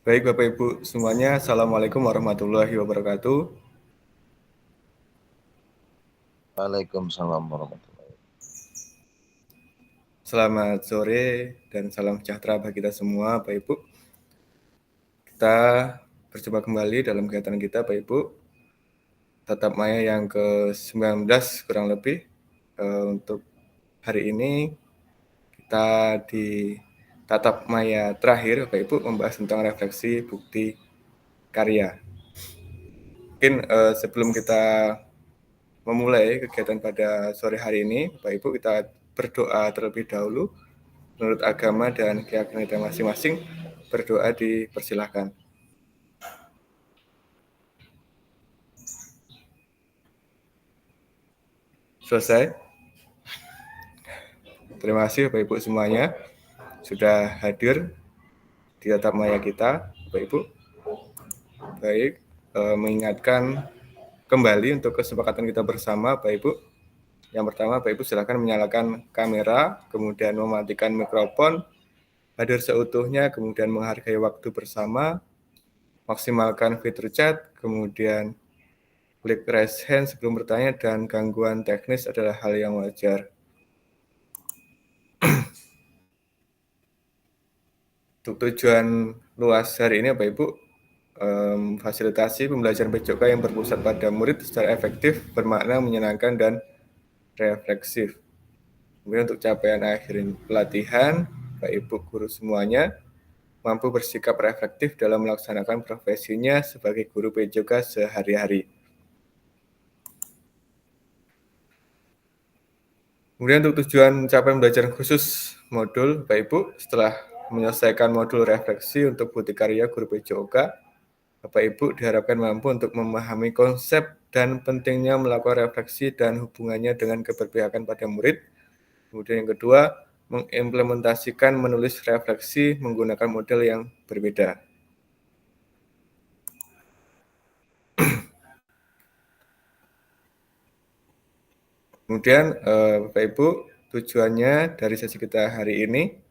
Baik Bapak Ibu semuanya, Assalamualaikum warahmatullahi wabarakatuh. Waalaikumsalam warahmatullahi wabarakatuh. Selamat sore dan salam sejahtera bagi kita semua Bapak Ibu. Kita berjumpa kembali dalam kegiatan kita Bapak Ibu. Tatap Maya yang ke-19 kurang lebih. Untuk hari ini kita di Tatap Maya terakhir Bapak Ibu membahas tentang refleksi bukti karya. Mungkin sebelum kita memulai kegiatan pada sore hari ini, Bapak Ibu kita berdoa terlebih dahulu. Menurut agama dan keyakinan kita masing-masing, berdoa dipersilahkan. Selesai. Terima kasih Bapak Ibu semuanya sudah hadir di tatap maya kita, Bapak Ibu. Baik, mengingatkan kembali untuk kesepakatan kita bersama, Bapak Ibu. Yang pertama, Bapak Ibu silakan menyalakan kamera, kemudian mematikan mikrofon, hadir seutuhnya, kemudian menghargai waktu bersama, maksimalkan fitur chat, kemudian klik raise hand sebelum bertanya, dan gangguan teknis adalah hal yang wajar. Untuk tujuan luas hari ini Bapak Ibu, fasilitasi pembelajaran PJOK yang berpusat pada murid secara efektif, bermakna, menyenangkan, dan refleksif. Kemudian untuk capaian akhir pelatihan, Bapak Ibu guru semuanya mampu bersikap reflektif dalam melaksanakan profesinya sebagai guru PJOK sehari-hari. Kemudian untuk tujuan capaian pembelajaran khusus modul, Bapak Ibu, setelah menyelesaikan modul refleksi untuk bukti karya guru PJOK, Bapak Ibu diharapkan mampu untuk memahami konsep dan pentingnya melakukan refleksi dan hubungannya dengan keberpihakan pada murid. Kemudian yang kedua, mengimplementasikan menulis refleksi menggunakan model yang berbeda. Kemudian Bapak Ibu, tujuannya dari sesi kita hari ini,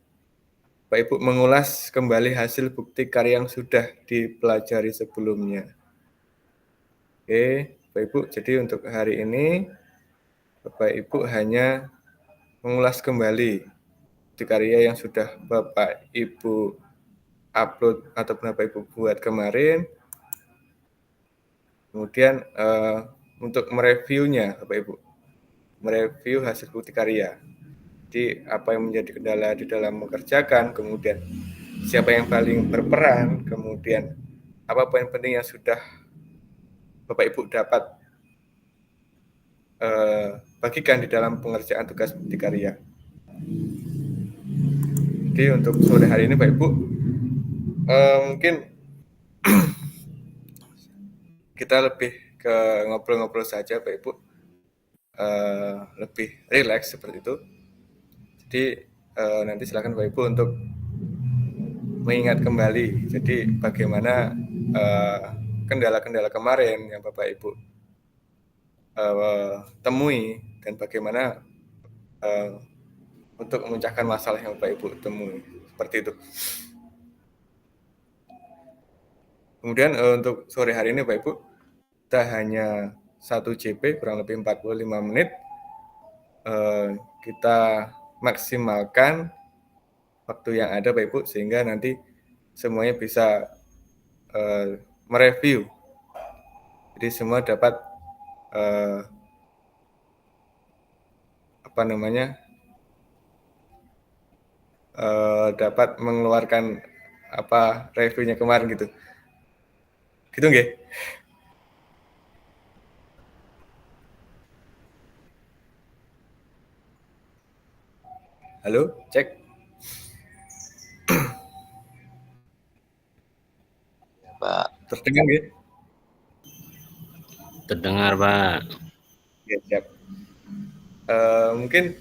Bapak Ibu mengulas kembali hasil bukti karya yang sudah dipelajari sebelumnya. Oke, Bapak Ibu, jadi untuk hari ini Bapak Ibu hanya mengulas kembali bukti karya yang sudah Bapak Ibu upload atau Bapak Ibu buat kemarin. Kemudian untuk mereviewnya Bapak Ibu, mereview hasil bukti karya. Jadi apa yang menjadi kendala di dalam mengerjakan, kemudian siapa yang paling berperan, kemudian apa poin penting yang sudah Bapak Ibu dapat bagikan di dalam pengerjaan tugas bukti karya. Jadi untuk sore hari ini Bapak Ibu, mungkin kita lebih ke ngobrol-ngobrol saja Bapak Ibu, lebih rileks seperti itu. Jadi nanti silakan Bapak Ibu untuk mengingat kembali. Jadi bagaimana kendala-kendala kemarin yang Bapak Ibu temui dan bagaimana untuk memecahkan masalah yang Bapak Ibu temui. Seperti itu. Kemudian untuk sore hari ini Bapak Ibu, kita hanya 1 JP kurang lebih 45 menit. Kita maksimalkan waktu yang ada Bapak Ibu sehingga nanti semuanya bisa mereview. Jadi semua dapat dapat mengeluarkan reviewnya kemarin gitu. Gitu nggih? Halo, cek. Ya, Pak. Terdengar nggih? Terdengar, Pak. Ya, siap. Mungkin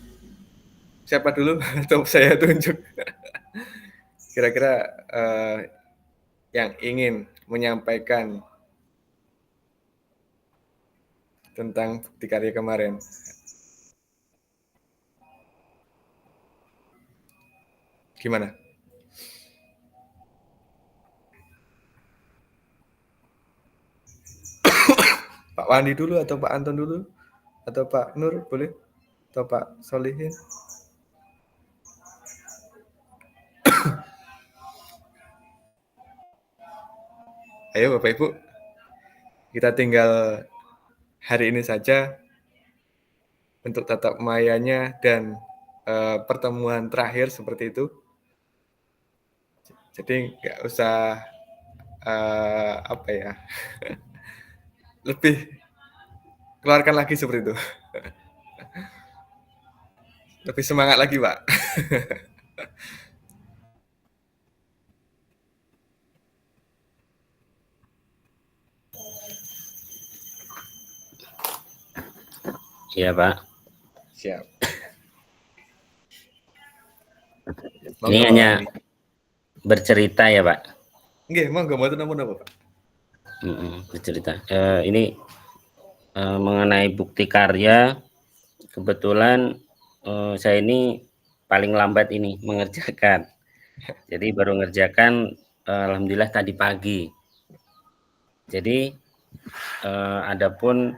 siapa dulu atau saya tunjuk? Kira-kira yang ingin menyampaikan tentang bukti karya kemarin. Gimana? Pak Wandi dulu atau Pak Anton dulu atau Pak Nur boleh atau Pak Solihin. Ayo Bapak Ibu, kita tinggal hari ini saja untuk tatap mayanya dan pertemuan terakhir seperti itu. Jadi nggak usah apa ya, lebih keluarkan lagi seperti itu. Lebih semangat lagi Pak. Iya Pak. Siap. Ini Monggo, hanya Andi. bercerita ya Pak. Nggih, monggo mboten napa-napa Pak. Bercerita. Ini mengenai bukti karya. Kebetulan saya ini paling lambat ini mengerjakan. Jadi baru ngerjakan alhamdulillah tadi pagi. Jadi adapun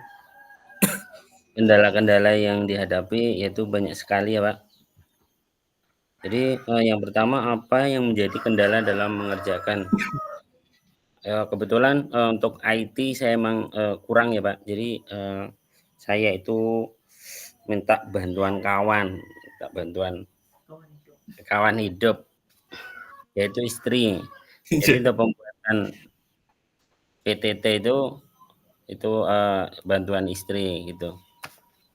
kendala-kendala yang dihadapi yaitu banyak sekali ya Pak. Jadi yang pertama apa yang menjadi kendala dalam mengerjakan? Kebetulan untuk IT saya emang kurang ya Pak. Jadi saya itu minta bantuan kawan hidup, yaitu istri. Jadi untuk pembuatan PTT itu bantuan istri gitu.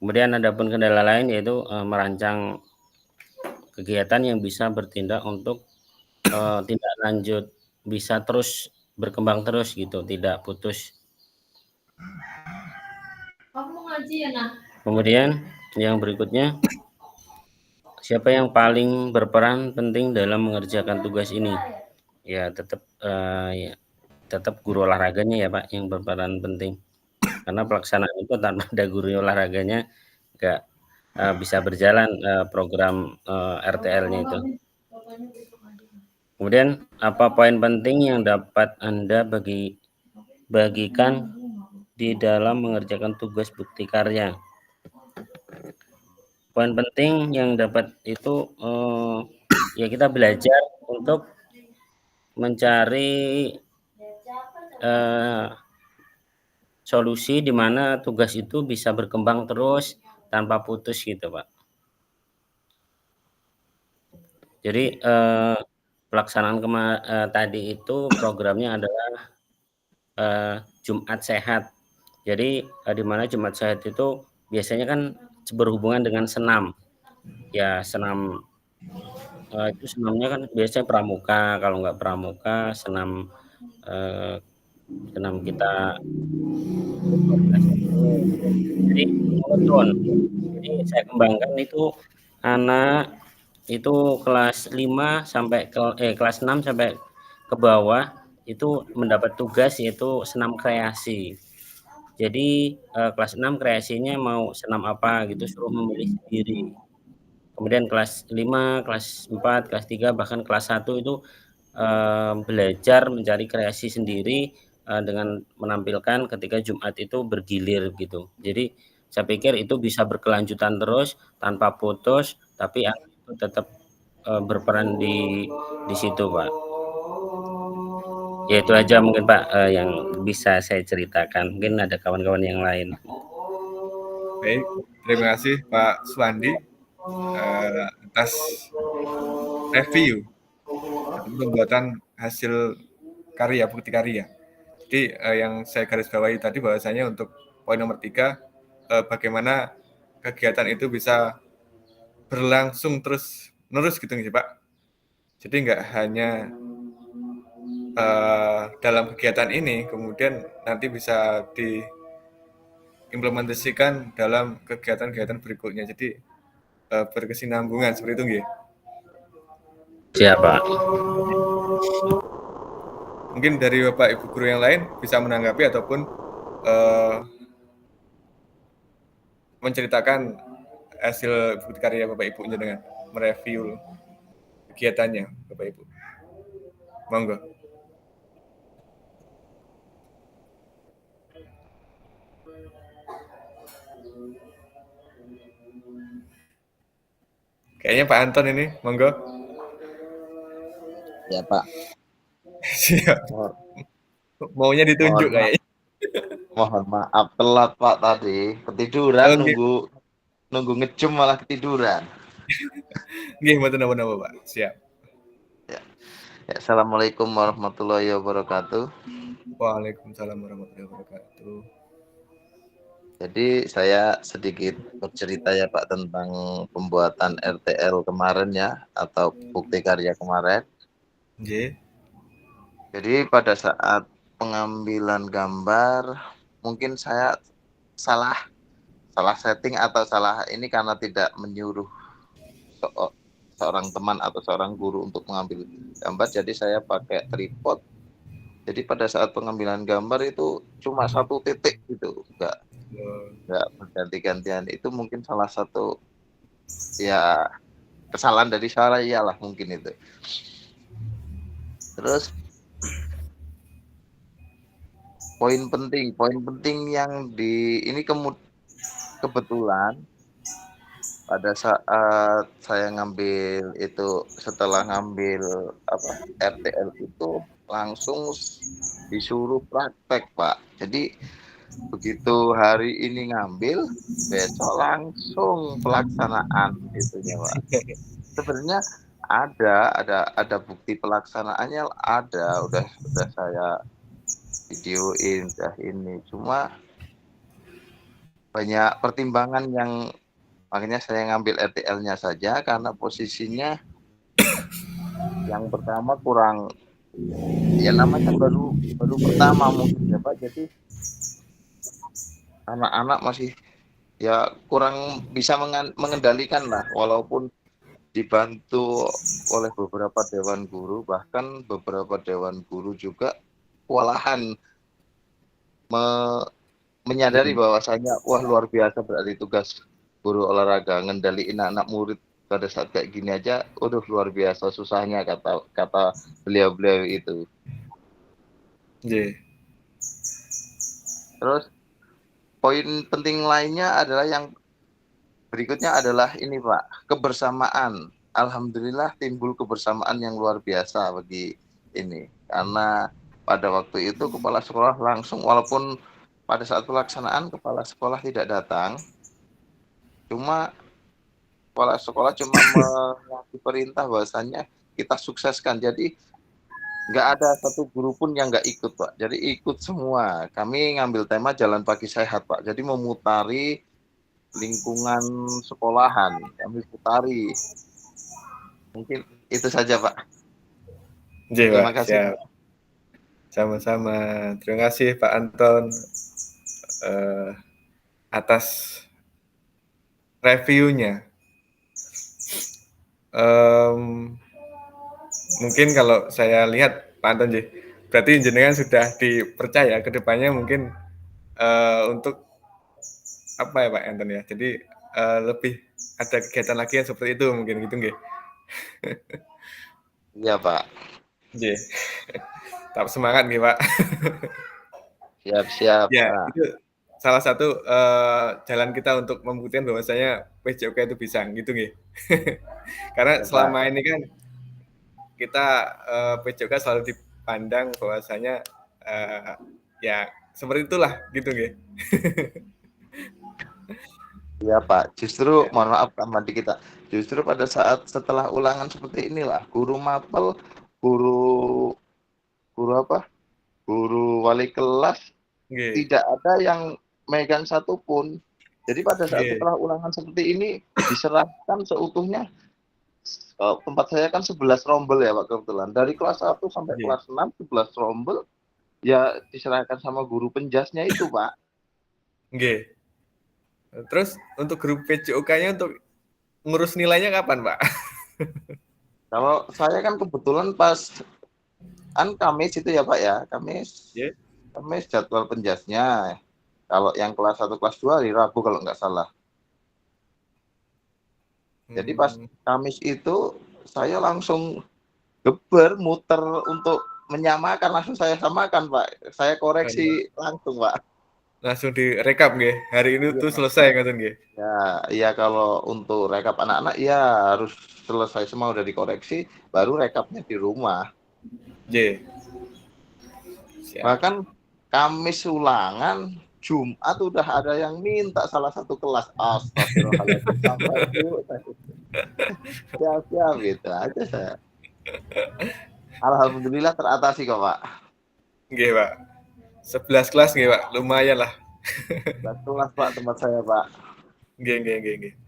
Kemudian ada pun kendala lain yaitu merancang kegiatan yang bisa bertindak untuk tindak lanjut, bisa terus berkembang terus gitu, tidak putus. Kemudian yang berikutnya, siapa yang paling berperan penting dalam mengerjakan tugas ini? Ya tetap guru olahraganya ya Pak yang berperan penting. Karena pelaksanaan itu tanpa ada guru olahraganya nggak bisa berjalan program RTL-nya itu. Kemudian apa poin penting yang dapat Anda bagikan di dalam mengerjakan tugas bukti karya? Poin penting yang dapat itu ya kita belajar untuk mencari solusi di mana tugas itu bisa berkembang terus tanpa putus gitu Pak. Jadi pelaksanaan tadi itu programnya adalah Jumat Sehat. Jadi di mana Jumat Sehat itu biasanya kan berhubungan dengan senam. Ya senam itu senamnya kan biasanya pramuka, kalau nggak pramuka senam senam kita koordinasi gitu. Jadi monoton. Jadi saya kembangkan itu anak itu kelas 5 sampai kelas 6 sampai ke bawah itu mendapat tugas yaitu senam kreasi. Jadi kelas 6 kreasinya mau senam apa gitu suruh memilih sendiri. Kemudian kelas 5, kelas 4, kelas 3 bahkan kelas 1 itu belajar mencari kreasi sendiri dengan menampilkan ketika Jumat itu bergilir gitu. Jadi saya pikir itu bisa berkelanjutan terus tanpa putus, tapi anak itu tetap berperan di situ Pak. Ya itu aja mungkin Pak yang bisa saya ceritakan. Mungkin ada kawan-kawan yang lain. Baik, terima kasih Pak Suwandi atas review atau pembuatan hasil karya, bukti karya. Jadi yang saya garis bawahi tadi bahwasanya untuk poin nomor 3, bagaimana kegiatan itu bisa berlangsung terus menerus gitu nih Pak. Jadi nggak hanya dalam kegiatan ini, kemudian nanti bisa diimplementasikan dalam kegiatan-kegiatan berikutnya. Jadi berkesinambungan seperti itu nggih. Siapa? Mungkin dari Bapak Ibu guru yang lain bisa menanggapi ataupun menceritakan hasil bukti karya Bapak Ibu dengan mereview kegiatannya Bapak Ibu. Monggo. Kayaknya Pak Anton ini, monggo. Ya Pak. Siap. Mohon, Maunya ditunjuk mohon maaf, kayaknya. mohon maaf telat Pak tadi. Ketiduran Oh, nggih. nunggu ngejum malah ketiduran. Nggih, mboten napa-napa, Pak. Siap. Ya. Ya, Assalamualaikum warahmatullahi wabarakatuh. Waalaikumsalam warahmatullahi wabarakatuh. Jadi saya sedikit bercerita ya Pak tentang pembuatan RTL kemarin ya, atau bukti karya kemarin. Nggih. Jadi pada saat pengambilan gambar mungkin saya salah setting atau salah ini karena tidak menyuruh seorang teman atau seorang guru untuk mengambil gambar, jadi saya pakai tripod. Jadi pada saat pengambilan gambar itu cuma satu titik gitu, nggak berganti-gantian. Itu mungkin salah satu ya kesalahan dari saya lah mungkin itu. Terus poin penting yang di ini kebetulan pada saat saya ngambil itu, setelah ngambil RTL itu langsung disuruh praktek Pak. Jadi begitu hari ini ngambil, besok langsung pelaksanaan itunya Pak. Sebenarnya ada bukti pelaksanaannya, udah saya videoin udah ini, cuma banyak pertimbangan yang makanya saya ngambil RTL-nya saja karena posisinya yang pertama kurang, ya namanya baru pertama mungkin ya Pak, jadi anak-anak masih ya kurang bisa mengendalikan lah, walaupun dibantu oleh beberapa dewan guru, bahkan beberapa dewan guru juga kewalahan menyadari bahwasanya wah luar biasa berarti tugas guru olahraga ngendaliin anak murid pada saat kayak gini aja, waduh luar biasa susahnya, kata beliau itu. Nggih. Terus poin penting lainnya adalah yang berikutnya adalah ini Pak, kebersamaan. Alhamdulillah timbul kebersamaan yang luar biasa bagi ini, karena pada waktu itu kepala sekolah langsung, walaupun pada saat pelaksanaan kepala sekolah tidak datang, cuma kepala sekolah cuma mengasih perintah bahwasannya kita sukseskan. Jadi nggak ada satu guru pun yang nggak ikut Pak. Jadi ikut semua. Kami ngambil tema Jalan Pagi Sehat Pak. Jadi memutari lingkungan sekolahan. Kami putari. Mungkin itu saja Pak. Nggih, Pak. Terima kasih Siap. Pak. Sama-sama. Terima kasih Pak Anton atas reviewnya. Mungkin kalau saya lihat Pak Anton, berarti jenengan sudah dipercaya ke depannya mungkin untuk apa ya Pak Anton ya. Jadi lebih ada kegiatan lagi yang seperti itu mungkin gitu nggih. Iya Pak. Nggih. Tetap semangat nggih Pak. Siap Ya, Pak. itu salah satu jalan kita untuk membuktikan bahwasanya PJOK itu bisa gitu nggih. Karena Ya, selama Pak. ini kan kita PJOK selalu dipandang bahwasanya ya seperti itulah gitu nggih. Iya Pak. Justru mohon maaf tambah dikit Pak. Justru pada saat setelah ulangan seperti inilah guru mapel, guru apa? Guru wali kelas Nggih. tidak ada yang megang satupun. Jadi pada saat Nggih. setelah ulangan seperti ini diserahkan seutuhnya. Tempat saya kan 11 rombel ya Pak kebetulan. Dari kelas 1 sampai Nggih. kelas 6 11 rombel ya diserahkan sama guru penjasnya itu Pak. Nggih. Terus untuk grup PJOK-nya untuk ngurus nilainya kapan Pak? Kalau saya kan kebetulan pas Kamis itu ya Pak ya. Kamis jadwal penjasnya. Kalau yang kelas 1 kelas 2 hari Rabu kalau nggak salah. Jadi pas Kamis itu saya langsung geber muter untuk menyamakan, langsung saya samakan Pak. Saya koreksi langsung Pak. langsung direkap nggih. Hari ini Iya, tuh selesai ngoten nggih. ya kalau untuk rekap anak-anak ya harus selesai semua udah dikoreksi, baru rekapnya di rumah. Nggih. Siap. Bahkan Kamis ulangan, Jumat udah ada yang minta salah satu kelas. Astagfirullahaladzim, sampai Bu. Siap-siap gitu aja saya. Alhamdulillah teratasi kok Pak. Nggih, Pak. 11 kelas nggih, Pak. Lumayan lah. Kelas Pak tempat saya Pak. Nggih.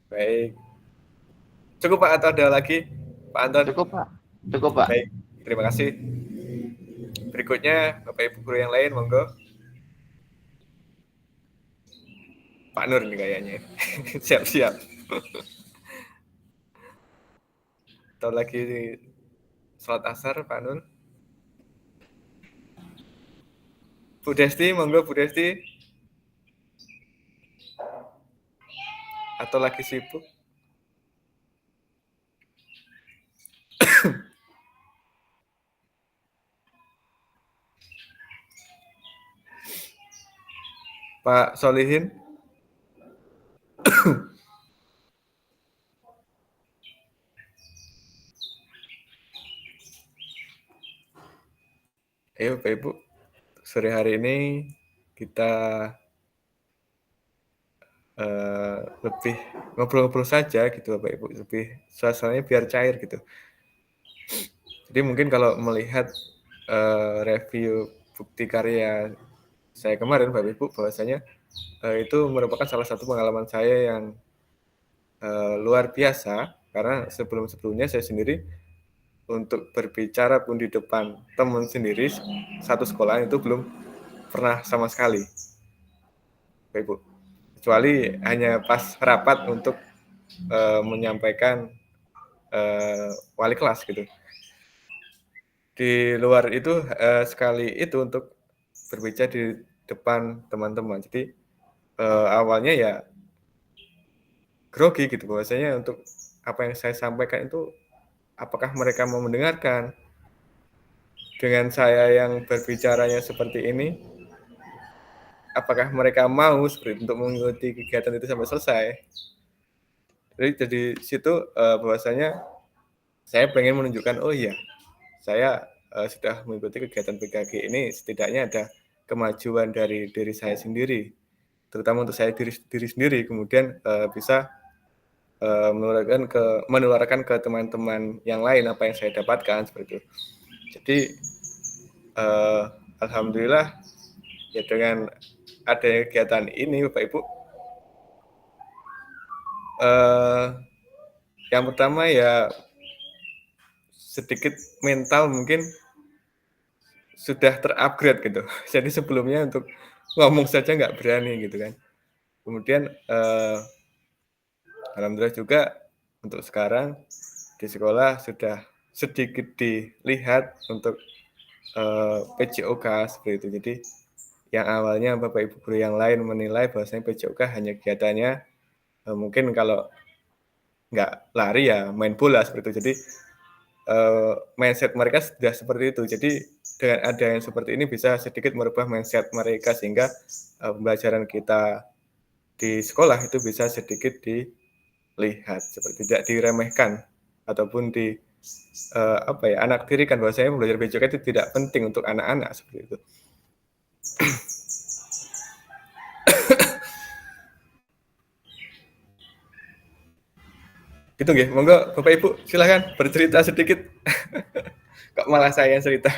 Baik. Cukup Pak atau ada lagi? Pak Anton? Cukup Pak. Cukup Pak. Baik. Terima kasih. Berikutnya Bapak Ibu guru yang lain monggo. Pak Nur nih kayaknya. Siap-siap. Atau lagi sholat asar Pak Nur. Bu Desti, monggo Bu Desti. Atau lagi sibuk? Pak Solihin. Ayo Bapak Ibu, sore hari ini kita lebih ngobrol-ngobrol saja gitu Bapak Ibu, lebih suasananya biar cair gitu. Jadi mungkin kalau melihat review bukti karya saya kemarin Bapak Ibu, bahwasanya itu merupakan salah satu pengalaman saya yang luar biasa, karena sebelum-sebelumnya saya sendiri untuk berbicara pun di depan teman sendiri satu sekolah itu belum pernah sama sekali Bapak Ibu, kecuali hanya pas rapat untuk menyampaikan wali kelas gitu. Di luar itu sekali itu untuk berbicara di depan teman-teman. Jadi awalnya ya grogi gitu, bahwasanya untuk apa yang saya sampaikan itu apakah mereka mau mendengarkan dengan saya yang berbicaranya seperti ini, apakah mereka mau seperti untuk mengikuti kegiatan itu sampai selesai. Jadi dari situ bahwasanya saya pengen menunjukkan, oh iya, saya sudah mengikuti kegiatan PKG ini, setidaknya ada kemajuan dari diri saya sendiri, terutama untuk saya diri sendiri, kemudian bisa menularkan ke teman-teman yang lain apa yang saya dapatkan seperti itu. Jadi alhamdulillah ya dengan adanya kegiatan ini Bapak Ibu, yang pertama ya sedikit mental mungkin sudah terupgrade gitu. Jadi sebelumnya untuk ngomong saja nggak berani gitu kan. Kemudian alhamdulillah juga untuk sekarang di sekolah sudah sedikit dilihat untuk PJOK seperti itu. Jadi yang awalnya Bapak Ibu guru yang lain menilai bahwasanya PJOK hanya kegiatannya mungkin kalau nggak lari ya main bola seperti itu. Jadi mindset mereka sudah seperti itu. Jadi dengan ada yang seperti ini bisa sedikit merubah mindset mereka sehingga pembelajaran kita di sekolah itu bisa sedikit dilihat seperti tidak diremehkan ataupun di anak tirikan, bahwasanya belajar BJK itu tidak penting untuk anak-anak seperti itu. Gitu nggih, monggo Bapak Ibu silakan bercerita sedikit. Kok malah saya yang cerita.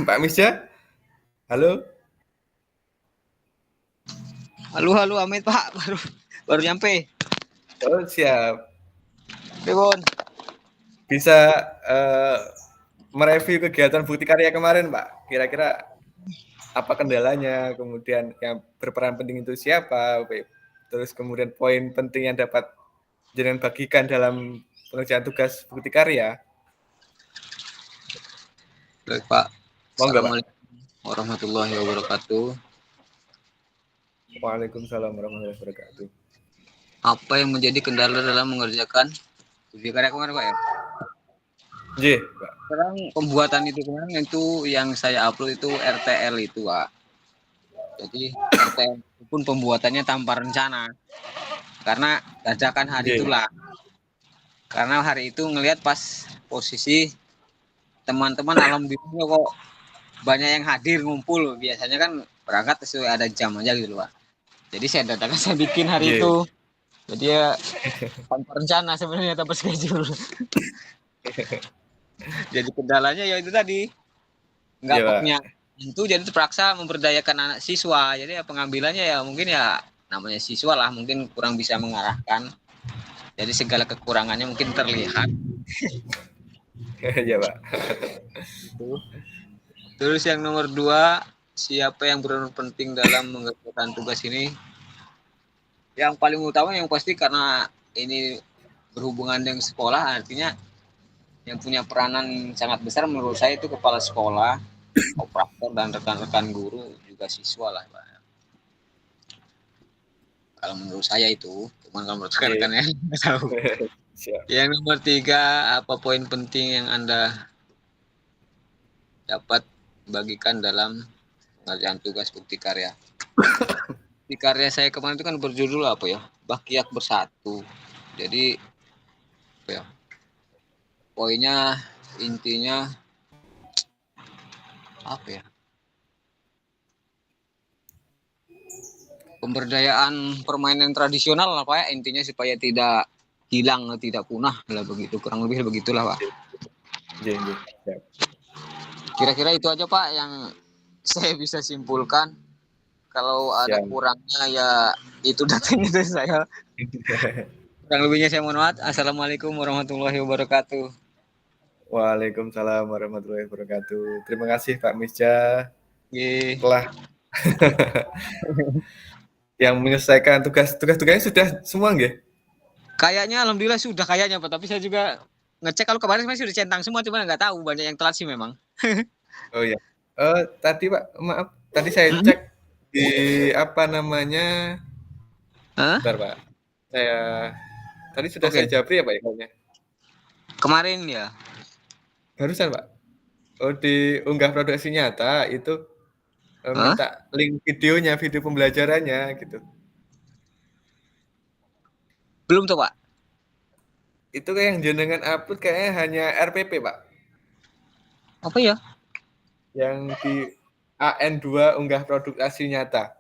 Pak Misja, halo. Halo Amit Pak, baru nyampe. Oh siap. Bebon. Bisa mereview kegiatan bukti karya kemarin Pak. Kira-kira apa kendalanya, kemudian yang berperan penting itu siapa, terus kemudian poin penting yang dapat jenengan bagikan dalam pengerjaan tugas bukti karya. Baik Pak. Monggo, Pak. Assalamualaikum warahmatullahi wabarakatuh. Waalaikumsalam warahmatullahi wabarakatuh. Apa yang menjadi kendala dalam mengerjakan studi karya kemarin Pak ya? Nggih, Pak. Sekarang pembuatan itu kemarin itu yang saya upload itu RTL itu Pak. Jadi RTL itu pun pembuatannya tanpa rencana. Karena dadakan hari Nggih. itulah. Karena hari itu ngelihat pas posisi teman-teman alhamdulillah kok banyak yang hadir ngumpul. Biasanya kan berangkat sesuai ada jam aja gitu loh Pak. Jadi saya dadakan saya bikin hari Nggih. itu. Jadi ya tanpa rencana sebenarnya tanpa schedule. Jadi kendalanya ya itu tadi nggak Iya, Pak. poknya itu jadi terpaksa memberdayakan anak siswa. Jadi ya pengambilannya ya mungkin ya namanya siswa lah mungkin kurang bisa mengarahkan. Jadi segala kekurangannya mungkin terlihat. Iya, Pak. Terus yang nomor 2, siapa yang benar penting dalam mengerjakan tugas ini? Yang paling utama yang pasti karena ini berhubungan dengan sekolah, artinya yang punya peranan sangat besar menurut saya itu kepala sekolah, operator dan rekan-rekan guru juga siswa lah Pak. Kalau menurut saya itu, cuman kalau menurut Nggih. rekan-rekan ya nggak tahu. Siap. Yang nomor 3, apa poin penting yang Anda dapat bagikan dalam pengerjaan tugas bukti karya? Bukti karya saya kemarin itu kan berjudul apa ya? Bakiak Bersatu. Jadi apa ya? Poinnya intinya apa ya? Pemberdayaan permainan tradisional lah Pak ya, intinya supaya tidak hilang, tidak punah lah begitu, kurang lebih begitulah Pak. Nggih, nggih. Siap. Kira-kira itu aja Pak yang saya bisa simpulkan. Kalau ada Siap. kurangnya ya itu datanya dari saya. Kurang lebihnya saya mohon maaf. Assalamualaikum warahmatullahi wabarakatuh. Waalaikumsalam warahmatullahi wabarakatuh. Terima kasih Pak Misja Ye. telah yang menyelesaikan tugas-tugasnya sudah semua nggih? Kayaknya alhamdulillah sudah kayaknya Pak, tapi saya juga ngecek kalau kemarin saya sudah centang semua cuma nggak tahu banyak yang telat sih memang. Oh iya. Tadi Pak, maaf, tadi saya cek di apa namanya? Hah? Bentar Pak. Saya tadi sudah Oke. saya japri ya Pak ya kayaknya. Kemarin ya. Barusan Pak. Oh diunggah produksi nyata itu Hah? minta link videonya, video pembelajarannya gitu. Belum tuh Pak. Itu kayak yang jenengan upload kayaknya hanya RPP Pak. Apa ya? Yang di AN2 unggah produk asli nyata.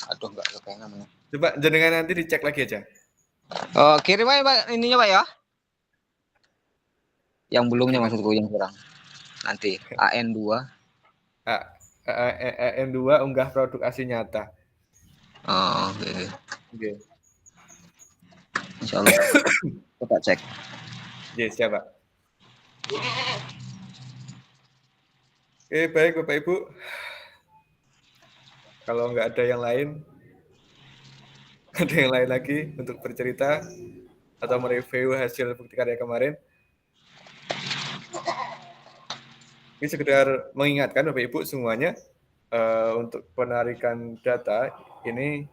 Aduh enggak kayak namanya. Coba jenengan nanti dicek lagi aja. Oh, kirim aja Pak ininya Pak ya. Yang belumnya maksudku yang kurang. Nanti AN2. AN2 unggah produk asli nyata. Oh, oke. Oke. Insyaallah. Kita cek. Oke, siap Pak. Oke, baik Bapak Ibu. Kalau nggak ada yang lain, ada yang lain lagi untuk bercerita atau mereview hasil bukti karya kemarin. Ini sekedar mengingatkan Bapak Ibu semuanya untuk penarikan data ini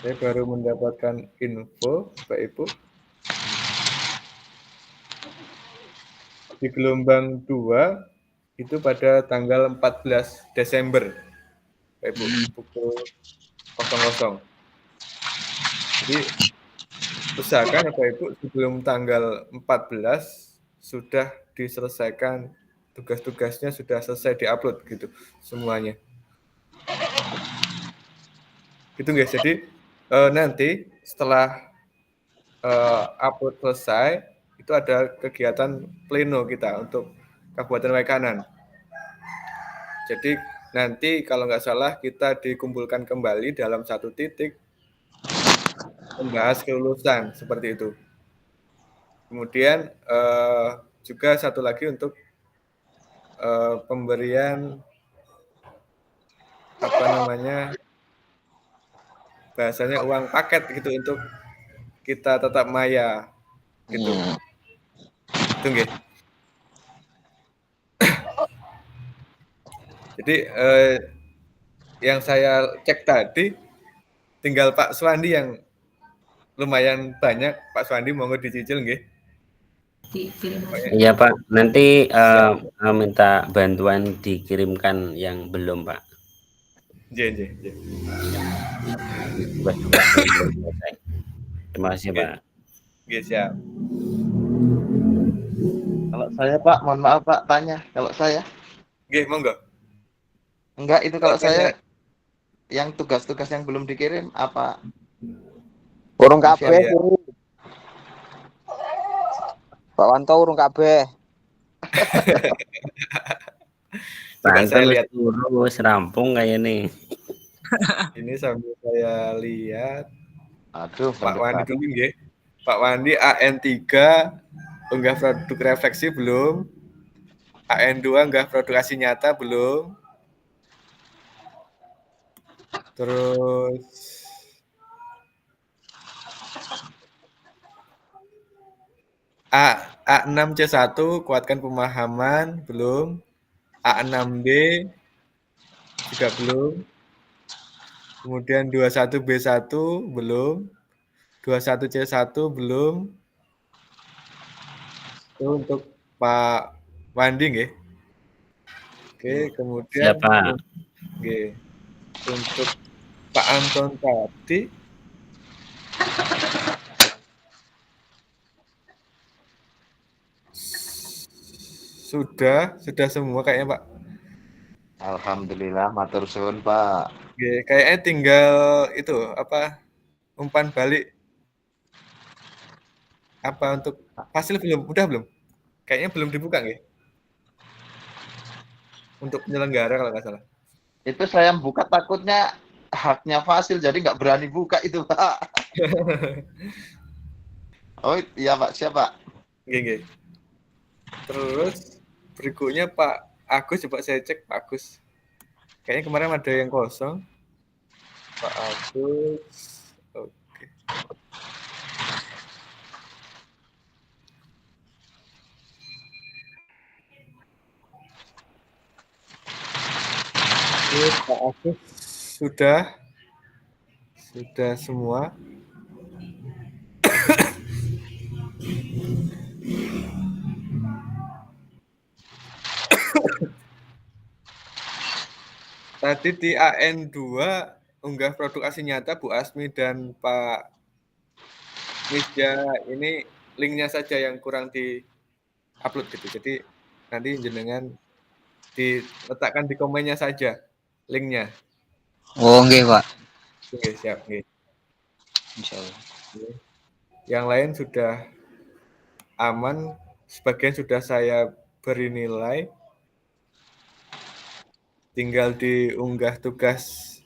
saya baru mendapatkan info Bapak Ibu di gelombang 2 itu pada tanggal 14 Desember Bapak Ibu pukul 00. Jadi usahakan Bapak Ibu sebelum tanggal 14 sudah diselesaikan tugas-tugasnya, sudah selesai diupload gitu semuanya. Gitu guys. Jadi nanti setelah upload selesai itu ada kegiatan pleno kita untuk Kabupaten Waikanan. Jadi nanti kalau nggak salah kita dikumpulkan kembali dalam satu titik membahas kelulusan seperti itu. Kemudian juga satu lagi untuk pemberian apa namanya bahasanya uang paket gitu untuk kita tetap maya gitu. Itu nggih. Jadi yang saya cek tadi tinggal Pak Swandi yang lumayan banyak. Pak Swandi monggo dicicil nggih. Iya Pak, nanti minta bantuan dikirimkan yang belum Pak. Nggih. Tugas-tugas yang belum selesai. Terima kasih Nggih. Pak. Nggih, siap. Kalau saya Pak, mohon maaf Pak, tanya. Kalau saya Nggih, monggo. enggak, itu kalau Tanya. saya yang tugas-tugas yang belum dikirim apa? Urung Masih kabeh. ada. Pak Wanto urung kabeh. Coba saya Banten lihat. terus rampung kayak nih. Ini sambil saya lihat. Aduh, Pak Wandi pendebat. dulu nggih. Pak Wandi AN3 unggah produk refleksi belum? AN2 unggah produk asli nyata belum? Terus A6C1 kuatkan pemahaman belum? A6B juga belum. Kemudian 21B1 belum. 21C1 belum. Itu untuk Pak Wandi nggih. Oke, kemudian Siapa? nggih. Untuk Pak Anton tadi sudah semua kayaknya Pak. Alhamdulillah, matur suwun Pak. Oke, kayaknya tinggal itu apa umpan balik apa untuk hasil belum? Udah belum? Kayaknya belum dibuka nggih? Untuk penyelenggara kalau nggak salah. Itu saya buka takutnya haknya Fasil, jadi nggak berani buka itu Pak. Oh iya Pak, siapa? Nggih. Terus berikutnya Pak Agus, coba saya cek Pak Agus. Kayaknya kemarin ada yang kosong. Pak Agus. Oke. Oke, Pak Agus sudah semua. Tadi di AN2 unggah produk asli nyata Bu Asmi dan Pak Misja, ini linknya saja yang kurang di upload gitu. Jadi nanti jenengan diletakkan di komennya saja linknya. Oh, nggih, Pak. Oke, siap nggih. Insyaallah. Yang lain sudah aman, sebagian sudah saya beri nilai. Tinggal diunggah tugas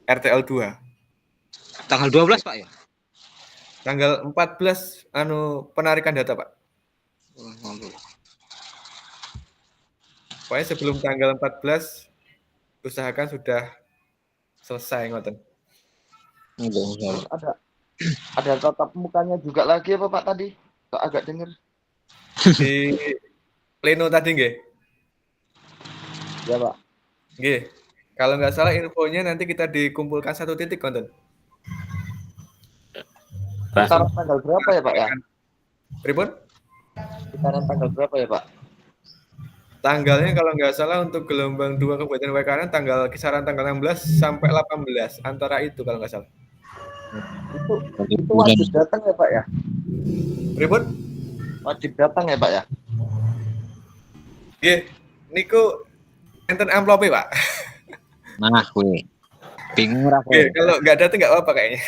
RTL 2. Tanggal 12, Pak ya? Tanggal 14 penarikan data, Pak. Pokoknya sebelum tanggal 14 usahakan sudah selesai ngoten. Ada tatap mukanya juga lagi apa Pak tadi? Kok agak denger? Di pleno tadi nggih. Ya Pak. Nggih. Kalau nggak salah infonya nanti kita dikumpulkan satu titik konten. Pak. Kisaran tanggal berapa ya Pak ya? Pripun? Kisaran tanggal berapa ya Pak? Tanggalnya kalau nggak salah untuk gelombang 2 Kabupaten Waikanan kisaran tanggal 16 sampai 18 antara itu kalau nggak salah. Itu wajib datang ya Pak ya? Pripun? Wajib datang ya Pak ya? Nggih. Niku enten amplop Pak. Nah, kuwi. Bingung ora Oke, kalau nggak datang nggak apa-apa kayaknya.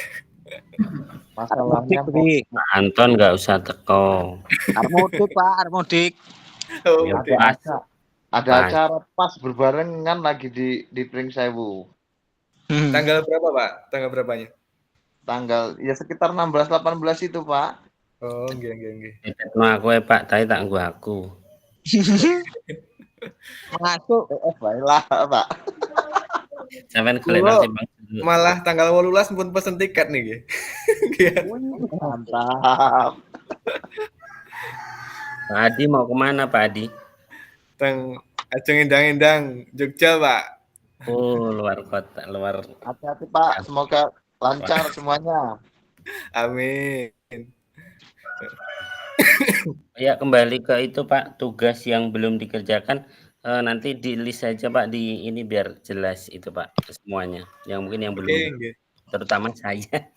Masalahnya Pak Anton nggak usah teko. Arep mudik, Pak, arep mudik. Oh, Ya, oke. ada acara pas berbarengan lagi di Pring Sewu. Tanggal berapa, Pak? Tanggal berapanya? Tanggal ya sekitar 16-18 itu, Pak. Oh, nggih. Nah, aku Pak, tadi tak nggo aku. Masuk. Baiklah, Pak. Sampeyan golek nanti Bang. Malah tanggal 18 pun pesen tiket nih nggih. Mantap. Pak Adi mau kemana Pak Adi? Teng ajeng endang-endang Jogja, Pak. Oh, luar kota, luar. Hati-hati, Pak. Semoga Lancar semuanya. Amin. Ya, kembali ke itu Pak, tugas yang belum dikerjakan nanti di list saja Pak di ini biar jelas itu Pak semuanya. Yang mungkin yang Oke, belum, nggih. terutama saya.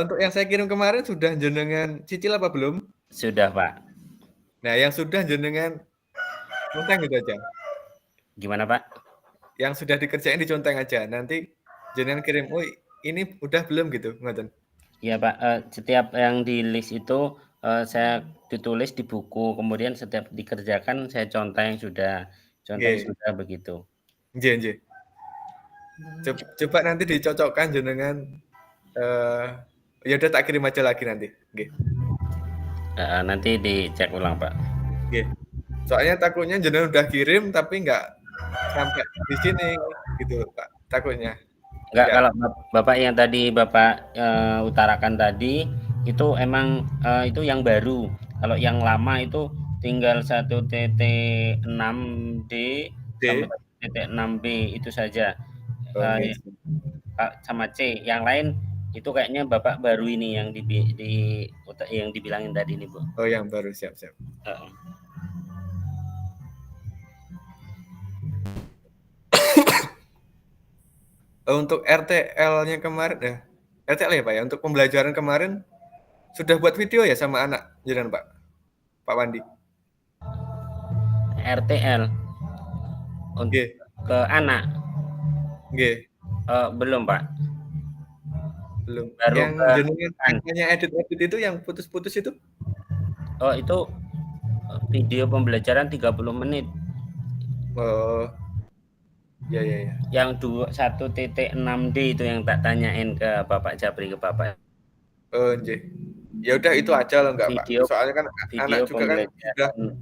Untuk yang saya kirim kemarin sudah jenengan cicil apa belum? Sudah Pak. Nah, yang sudah jenengan conteng gitu aja. Gimana Pak? Yang sudah dikerjain diconteng aja. Nanti jenengan kirim, "Oh, ini udah belum?" gitu, ngoten. Iya Pak, setiap yang di list itu saya ditulis di buku, kemudian setiap dikerjakan saya conteng Nggih. sudah begitu. Nggih, nggih. Coba nanti dicocokkan jenengan ya udah tak kirim aja lagi nanti. Nggih. Nanti dicek ulang Pak. Nggih. Soalnya takutnya jenengan udah kirim tapi nggak sampai di sini gitu, Pak. Takutnya. Enggak, Ya. kalau Bapak yang tadi Bapak utarakan tadi itu emang itu yang baru. Kalau yang lama itu tinggal 1.6D sampai 1.6B itu saja. Oh, nggih. Sama C. Yang lain itu kayaknya Bapak baru ini yang yang dibilangin tadi nih, Bu. Oh, yang baru, siap. Heeh. Untuk RTL-nya kemarin ya, RTL ya Pak ya, untuk pembelajaran kemarin sudah buat video ya sama anak jenengan Pak? Pak Wandi? RTL untuk Nggih. ke anak Nggih. belum, Pak. Belum. Baru Yang ke jenengan hanya edit-edit itu yang putus-putus itu? Oh, itu video pembelajaran 30 menit. Oh. Ya. Yang 1.6D itu yang tak tanyain ke Bapak Jabri, ke Bapak. Oh, nggih. Ya udah itu aja loh enggak, Pak. Video Soalnya kan anak juga kan sudah pembelajaran.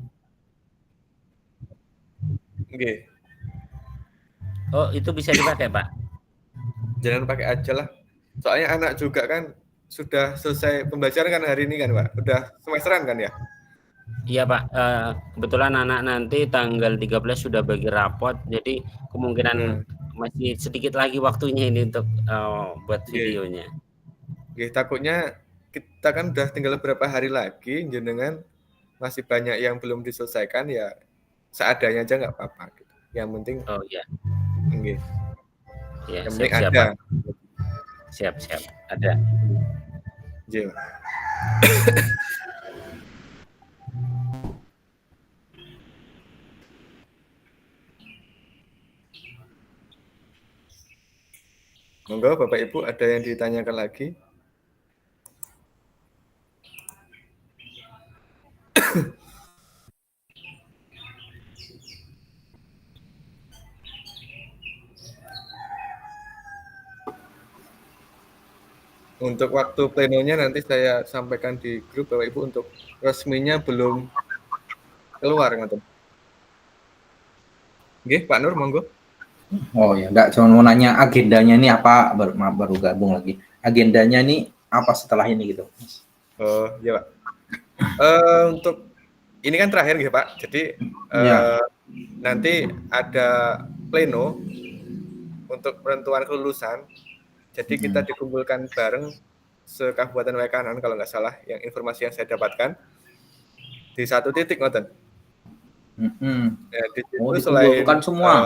nggih. Oh, itu bisa dipakai, Pak? Jangan pakai aja lah. Soalnya anak juga kan sudah selesai pembelajaran kan hari ini kan, Pak. Udah semesteran kan ya? Iya, Pak. Kebetulan anak nanti tanggal 13 sudah bagi rapot, jadi kemungkinan masih sedikit lagi waktunya ini untuk buat videonya. Nggih, takutnya kita kan udah tinggal beberapa hari lagi, jenengan masih banyak yang belum diselesaikan ya seadanya aja nggak apa-apa gitu. Yang penting Oh iya. nggih. Ya, Yang penting siap, ada. Pak. Siap. Ada. Nggih. Monggo Bapak Ibu ada yang ditanyakan lagi? Untuk waktu plenonya nanti saya sampaikan di grup Bapak Ibu, untuk resminya belum keluar ngoten. Nggih, Pak Nur monggo. Oh ya, enggak, cuma mau nanya agendanya ini apa, baru gabung lagi. Agendanya ini apa setelah ini gitu? Oh, ya Pak. Untuk ini kan terakhir ya Pak. Jadi nanti ada pleno untuk penentuan kelulusan. Jadi kita dikumpulkan bareng se-Kabupaten Waikanan kalau nggak salah, yang informasi yang saya dapatkan di satu titik ngoten. Ya, di situ selain semua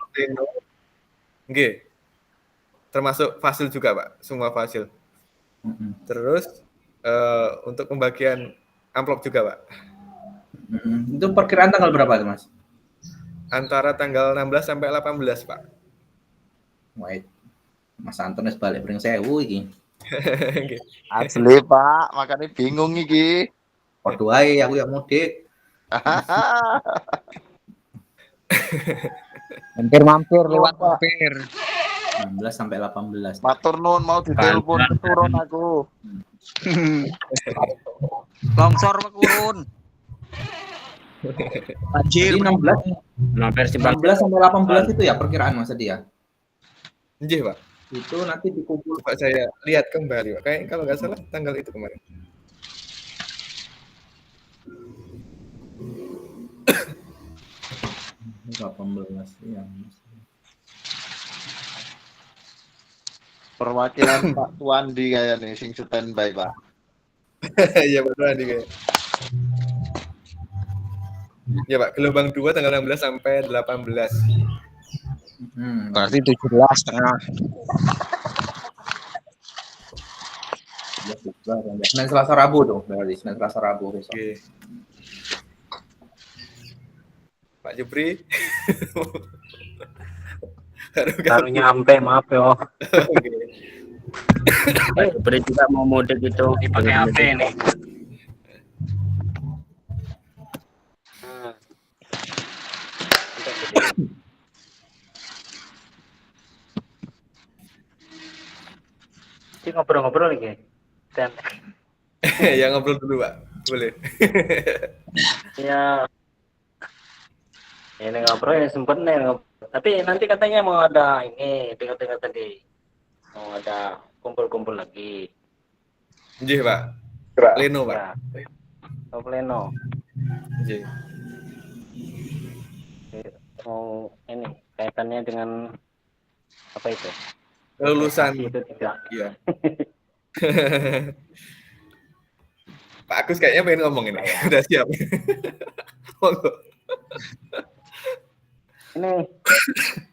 pleno, nggih, termasuk fasil juga Pak, semua fasil. Terus untuk pembagian amplop juga Pak. Itu perkiraan tanggal berapa tuh Mas? Antara tanggal 16 sampai 18 Pak. Wait, Mas Antones balik bring sewu iki. Asli Pak, makanya bingung iki. Padha wae aku yang mudik. Mampir lewat mampir. 16 sampai 18. Matur nuwun, mau ditelepon keturun aku. Longsor mekurun. Banjir. Jadi 16 sampai 18 itu ya perkiraan Mas dia. Nggih, Pak. Itu nanti dikumpul. Pak saya lihat kembali, Pak. Kayak kalau nggak salah tanggal itu kemarin. Perwakilan Pak Wandi kayak nih sing standby, Pak. Iya Pak Wandi kayak. Ya Pak, gelombang 2 tanggal 16 sampai 18. Berarti 17,5. Senin Selasa Rabu dong, berarti Senin Selasa Rabu besok. Oke. Pak Jupri. Baru nyampe, maaf ya. Oke. Pak Jupri juga mau mudik itu. Dipakai HP nih. Ini ngobrol-ngobrol lagi. Dan Ya ngobrol dulu Pak, boleh. ya ini ngobrol ya sempet nih ngobrol. Tapi nanti katanya mau ada ini, dengar-dengar tadi mau ada kumpul-kumpul lagi. Nggih Pak. Leno Pak. Ya, mau pleno. Nggih. Mau ini kaitannya dengan apa itu? Kelulusan. Itu tidak. Iya. Pak Agus kayaknya pengen ngomong ini. Udah siap. Monggo. Ini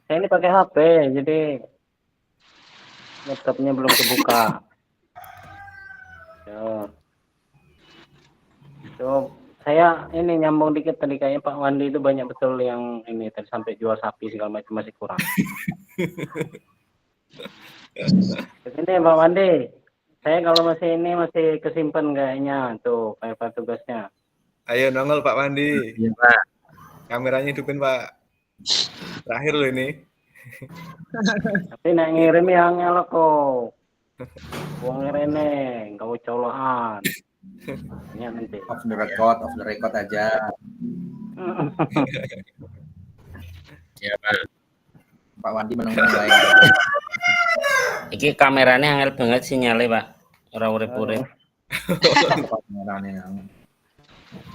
saya ini pakai HP, jadi laptopnya belum kebuka. So, saya ini nyambung dikit tadi kayaknya Pak Wandi itu banyak betul yang ini tadi sampai jual sapi segala macam masih kurang. Ini Pak Wandi, saya kalau masih ini masih kesimpan kayaknya tuh kayak tugasnya. Ayo nongol Pak Wandi. Iya Pak. Kameranya hidupin Pak. Terakhir loh ini. Tapi nak ngirim yang ngelok kok. Buang rene, kau colokan. Ya nanti. Off the record aja. Ya Pak. Pak Wandi menunggu lain. Iki kameranya angel banget sinyalnya Pak. Ora urip-urip.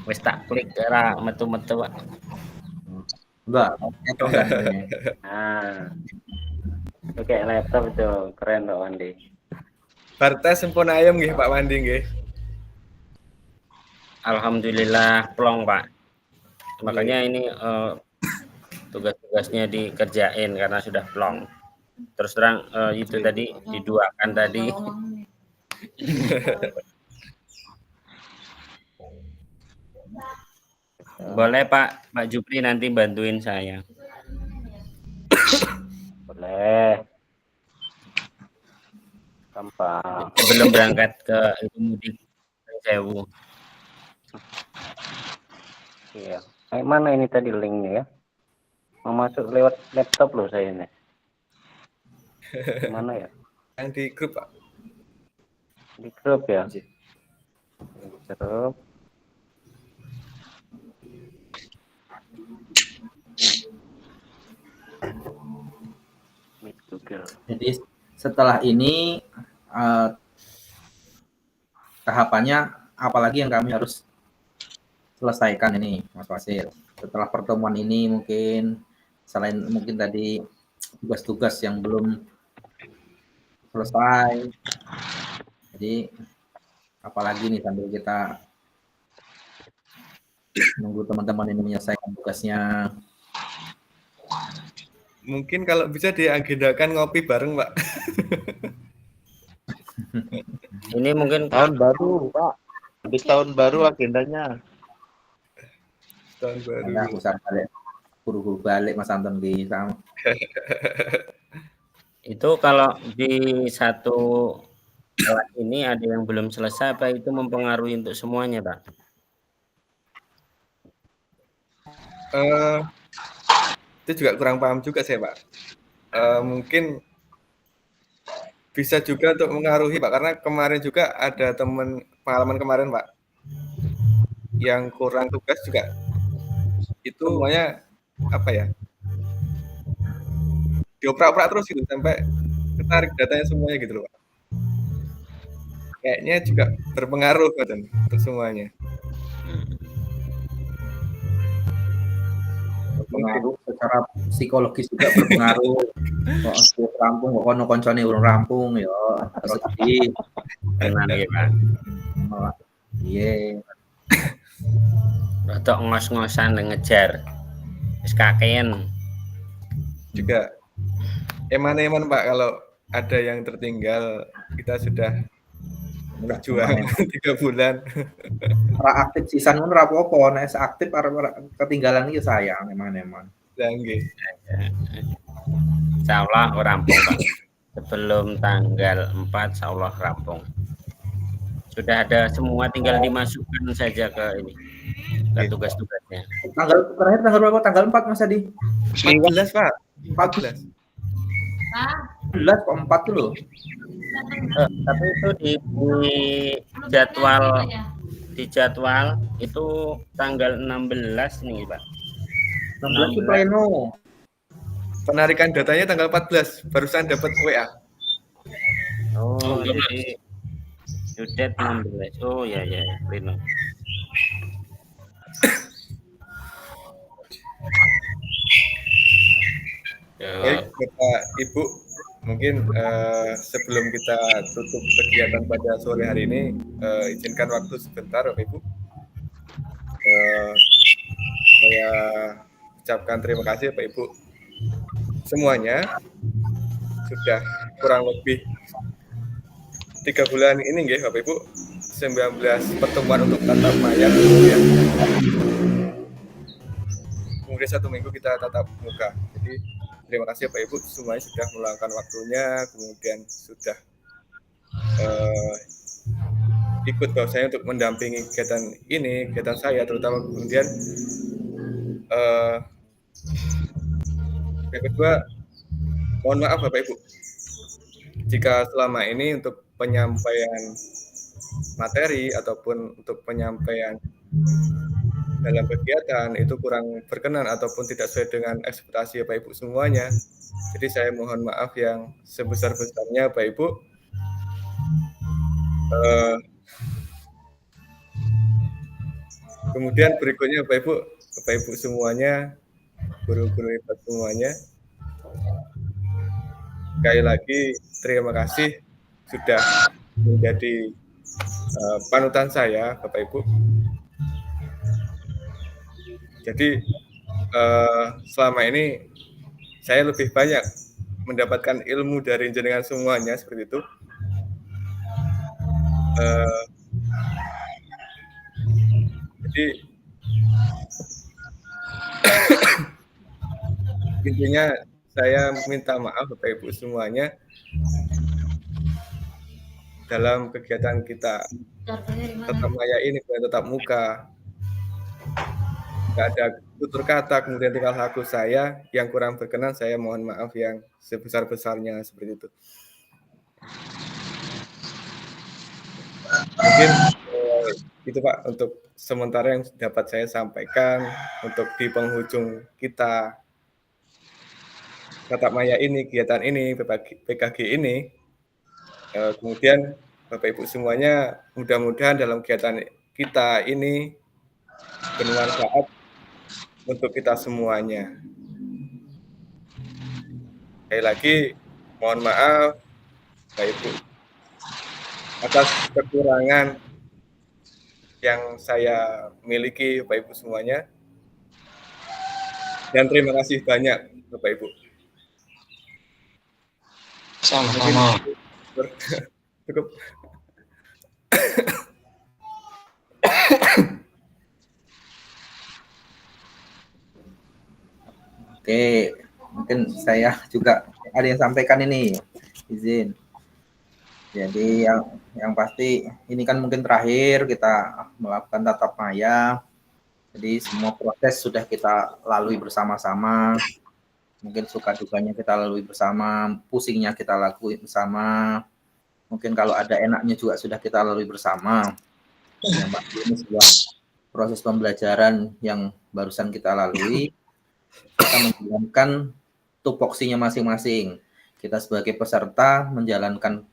Wis tak klik ora metu-metu Pak. Enggak. Nah. Oke, laptop itu keren Pak Wandi. Bartes sempurna ayam nggih Pak Wandi nggih. Alhamdulillah plong Pak. Makanya ini tugas-tugasnya dikerjain karena sudah plong. Terus terang itu tadi diduakan tadi. Boleh Pak Jupri nanti bantuin saya. Boleh. Gampang. Sebelum berangkat ke mudik Sewu. Iya. Kayak mana ini tadi linknya ya? Mau masuk lewat laptop loh saya ini. Mana ya? Yang di grup Pak. Di grup ya? Di grup. Google. Jadi setelah ini tahapannya apalagi yang kami harus selesaikan ini Mas Wasil. Setelah pertemuan ini mungkin selain mungkin tadi tugas-tugas yang belum selesai. Jadi apalagi nih sambil kita nunggu teman-teman ini menyelesaikan tugasnya. Mungkin kalau bisa diagendakan ngopi bareng Pak. Ini mungkin Tahun baru, Pak. Habis tahun baru agendanya. Tahun baru. Nah, usah balik, buru-buru balik Mas Anton di sama. itu kalau di satu kelas ini ada yang belum selesai apa itu mempengaruhi untuk semuanya Pak? Itu juga kurang paham juga saya Pak. Mungkin bisa juga untuk mengaruhi Pak, karena kemarin juga ada teman pengalaman kemarin Pak yang kurang tugas juga itu semuanya apa ya, dioprak-oprak terus gitu sampai ketarik datanya semuanya gitu loh Pak. Kayaknya juga berpengaruh kan untuk semuanya. berpengaruh secara psikologis juga berpengaruh. Kok wis rampung kok kono koncone urung rampung ya rezeki. Tenan ya Pak. Malah iya. Rodok ngos-ngosan ngejar. Wis kakean. Juga eman-eman Pak kalau ada yang tertinggal, kita sudah berjuang 3 bulan. Ora aktif sisan ngono ora apa-apa, nek aktif arep ketinggalan iki sayang eman-eman. Lah nggih. Insyaallah rampung Pak. Sebelum tanggal 4 insyaallah rampung. Sudah ada semua, tinggal dimasukkan saja ke ini, ke tugas-tugasnya. Terakhir tanggal berapa? Tanggal 4 Mas Adi? 14 Pak. 14. 14 kok 4 tuh loh. Tapi itu di jadwal itu tanggal 16 nih Pak. 16 itu pleno. Penarikan datanya tanggal 14, barusan dapat WA. Oh, jadi due date 16. Oh ya pleno. Baik, Bapak Ibu, mungkin sebelum kita tutup kegiatan pada sore hari ini, izinkan waktu sebentar Bapak Ibu. Saya ucapkan terima kasih Bapak Ibu semuanya, sudah kurang lebih 3 bulan ini nggih Bapak Ibu, 19 pertemuan untuk tatap maya, kemudian 1 minggu kita tatap muka. Jadi terima kasih Bapak Ibu semuanya sudah meluangkan waktunya, kemudian sudah ikut saya untuk mendampingi kegiatan saya, terutama kemudian yang kedua, mohon maaf Bapak Ibu jika selama ini untuk penyampaian materi ataupun untuk penyampaian dalam kegiatan itu kurang berkenan ataupun tidak sesuai dengan ekspektasi Bapak Ibu semuanya. Jadi saya mohon maaf yang sebesar-besarnya Bapak Ibu. Kemudian berikutnya Bapak Ibu semuanya, guru-guru hebat semuanya, sekali lagi terima kasih sudah menjadi panutan saya Bapak Ibu. Jadi selama ini saya lebih banyak mendapatkan ilmu dari jenengan semuanya seperti itu. Jadi intinya saya minta maaf Bapak Ibu semuanya dalam kegiatan kita tatap maya ini, tatap muka. Nggak ada tutur kata, kemudian tinggal laku saya yang kurang berkenan, saya mohon maaf yang sebesar-besarnya seperti itu. Mungkin itu Pak untuk sementara yang dapat saya sampaikan untuk di penghujung kita tatap maya ini, kegiatan ini, PKG ini. Kemudian Bapak Ibu semuanya mudah-mudahan dalam kegiatan kita ini bermanfaat untuk kita semuanya. Sekali lagi mohon maaf Bapak Ibu atas kekurangan yang saya miliki Bapak Ibu semuanya. Dan terima kasih banyak Bapak Ibu. Sama-sama. Cukup. Oke, mungkin saya juga ada yang sampaikan ini, izin. Jadi yang pasti ini kan mungkin terakhir kita melakukan tatap maya. Jadi semua proses sudah kita lalui bersama-sama. Mungkin suka dukanya kita lalui bersama, pusingnya kita lalui bersama. Mungkin kalau ada enaknya juga sudah kita lalui bersama. Yang pasti ini sebuah proses pembelajaran yang barusan kita lalui. Kita menjalankan tupoksinya masing-masing. Kita sebagai peserta menjalankan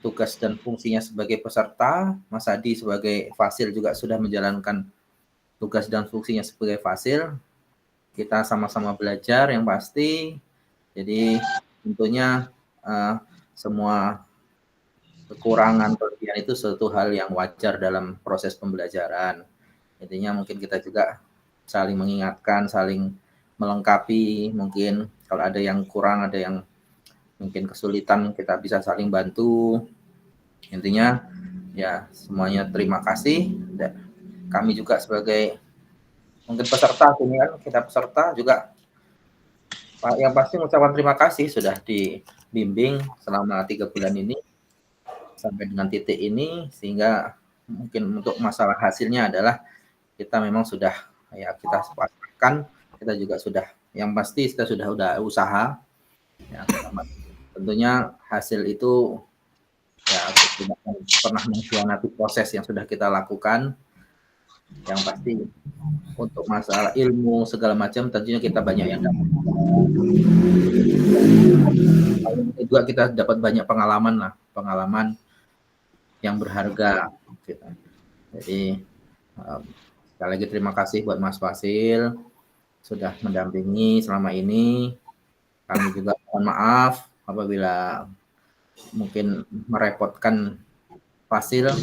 tugas dan fungsinya sebagai peserta. Mas Adi sebagai fasil juga sudah menjalankan tugas dan fungsinya sebagai fasil. kita sama-sama belajar yang pasti. Jadi tentunya semua kekurangan kelebihan itu suatu hal yang wajar dalam proses pembelajaran. Intinya mungkin kita juga saling mengingatkan, saling melengkapi. Mungkin kalau ada yang kurang, ada yang mungkin kesulitan, kita bisa saling bantu. Intinya ya semuanya terima kasih. Kami juga sebagai mungkin peserta ini kan, kita peserta juga yang pasti mengucapkan terima kasih sudah dibimbing selama 3 bulan ini sampai dengan titik ini, sehingga mungkin untuk masalah hasilnya adalah kita memang sudah ya kita sepakatkan, kita juga sudah yang pasti kita sudah usaha ya, tentunya hasil itu ya tidak pernah mengkhianati proses yang sudah kita lakukan. Yang pasti untuk masalah ilmu segala macam tentunya kita banyak yang dapat. Juga kita dapat banyak pengalaman yang berharga. Jadi sekali lagi terima kasih buat Mas Fasil sudah mendampingi selama ini. Kami juga mohon maaf apabila mungkin merepotkan Fasil,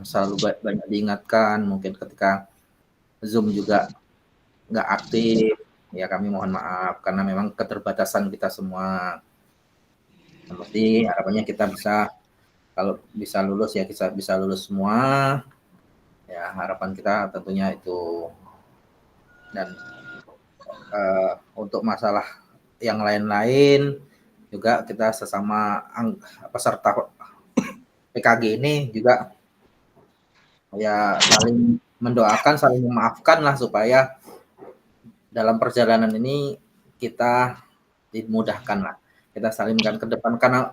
selalu banyak diingatkan, mungkin ketika Zoom juga nggak aktif, ya kami mohon maaf karena memang keterbatasan kita semua. Seperti harapannya kita bisa, kalau bisa lulus ya kita bisa lulus semua. Ya harapan kita tentunya itu. Dan untuk masalah yang lain-lain juga kita sesama peserta PKG ini juga ya saling mendoakan, saling memaafkan lah supaya dalam perjalanan ini kita dimudahkan lah, kita saling ke depan karena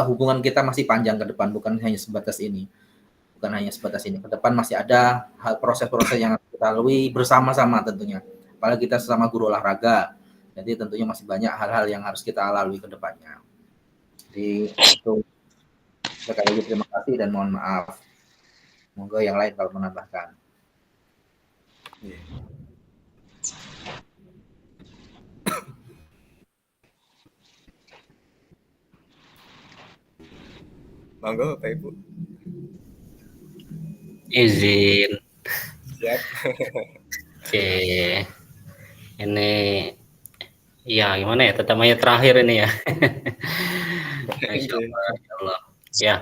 hubungan kita masih panjang ke depan, bukan hanya sebatas ini, ke depan masih ada hal proses-proses yang kita lalui bersama-sama tentunya, apalagi kita sesama guru olahraga, jadi tentunya masih banyak hal-hal yang harus kita lalui ke depannya. Jadi itu sekali lagi terima kasih dan mohon maaf. Monggo yang lain kalau menambahkan. Monggo Bapak Ibu. Izin. Siap. Oke. Ini ya gimana ya, tetamanya terakhir ini ya. Masya Allah. Ya,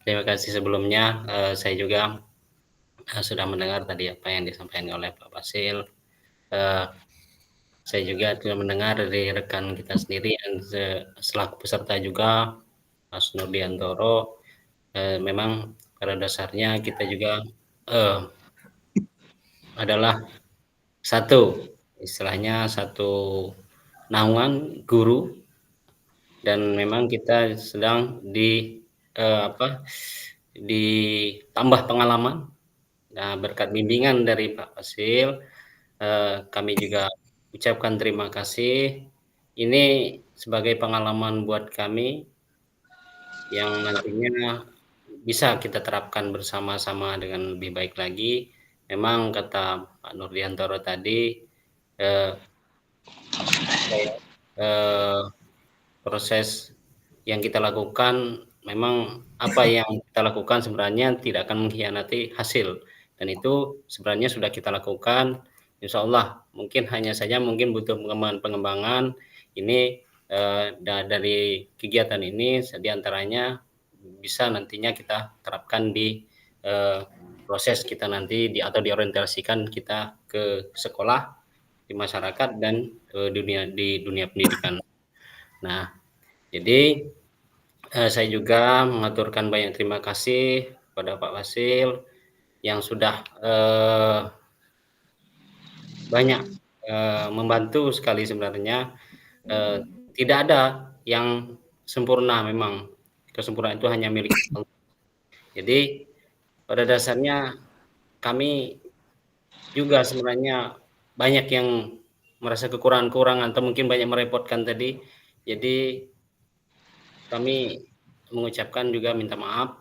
terima kasih sebelumnya. Saya juga sudah mendengar tadi apa yang disampaikan oleh Pak Fasil. Saya juga telah mendengar dari rekan kita sendiri yang selaku peserta juga, Mas Nurdiantoro. Memang pada dasarnya kita juga adalah istilahnya satu naungan guru, dan memang kita sedang ditambah pengalaman. Nah, berkat bimbingan dari Pak Fasil, kami juga ucapkan terima kasih. Ini sebagai pengalaman buat kami yang nantinya bisa kita terapkan bersama-sama dengan lebih baik lagi. Memang kata Pak Nurdiantoro tadi, proses yang kita lakukan, memang apa yang kita lakukan sebenarnya tidak akan mengkhianati hasil, dan itu sebenarnya sudah kita lakukan. Insya Allah mungkin hanya saja mungkin butuh pengembangan ini dari kegiatan ini, diantaranya bisa nantinya kita terapkan di proses kita nanti atau diorientasikan kita ke sekolah, di masyarakat, dan di dunia pendidikan. Nah, jadi saya juga mengaturkan banyak terima kasih kepada Pak Fasil yang sudah banyak membantu sekali sebenarnya. Tidak ada yang sempurna, memang kesempurnaan itu hanya milik Allah. Jadi pada dasarnya kami juga sebenarnya banyak yang merasa kekurangan atau mungkin banyak merepotkan tadi. Jadi kami mengucapkan juga minta maaf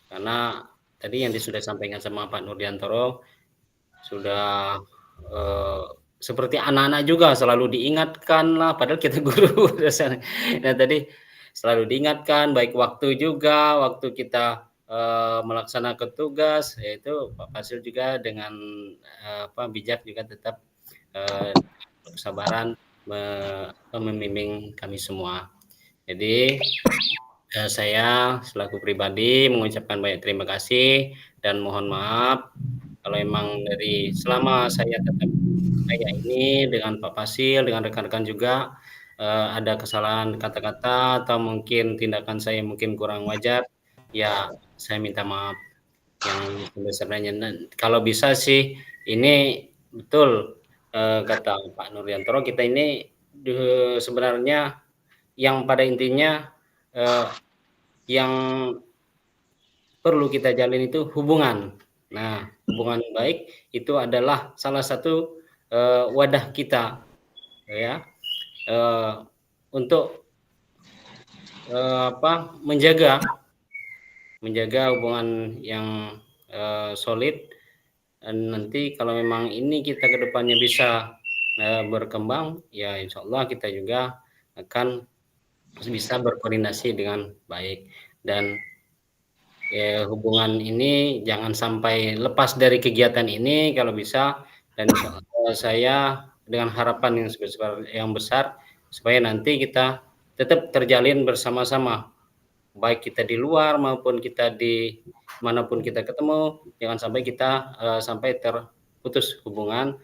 karena tadi yang sudah disampaikan sama Pak Nurdiantoro sudah seperti anak-anak juga selalu diingatkan lah, padahal kita guru. Nah tadi selalu diingatkan, baik waktu juga, waktu kita melaksanakan tugas, yaitu Pak Fasil juga dengan bijak juga tetap kesabaran membimbing kami semua. Jadi saya selaku pribadi mengucapkan banyak terima kasih dan mohon maaf kalau emang dari selama saya tetap saya ini dengan Pak Fasil, dengan rekan-rekan juga ada kesalahan kata-kata atau mungkin tindakan saya mungkin kurang wajar, ya saya minta maaf yang sebesarnya. Kalau bisa sih ini betul kata Pak Nurdiantoro, kita ini sebenarnya yang pada intinya yang perlu kita jalin itu hubungan. Nah, hubungan baik itu adalah salah satu wadah kita, ya, untuk menjaga hubungan yang solid. Dan nanti kalau memang ini kita ke depannya bisa berkembang, ya insya Allah kita juga akan bisa berkoordinasi dengan baik. Dan hubungan ini jangan sampai lepas dari kegiatan ini kalau bisa, dan insya Allah saya dengan harapan yang besar supaya nanti kita tetap terjalin bersama-sama, baik kita di luar maupun kita di manapun kita ketemu, jangan sampai kita sampai terputus hubungan.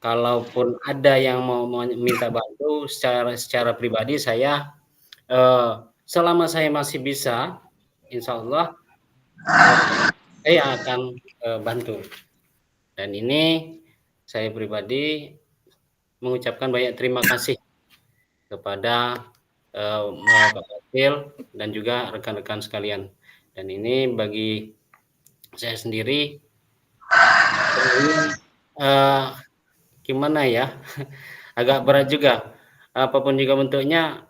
Kalaupun ada yang mau minta bantu secara pribadi, saya selama saya masih bisa, insya Allah saya akan bantu. Dan ini saya pribadi mengucapkan banyak terima kasih kepada Pak Fasil dan juga rekan-rekan sekalian. Dan ini bagi saya sendiri gimana ya, agak berat juga. Apapun juga bentuknya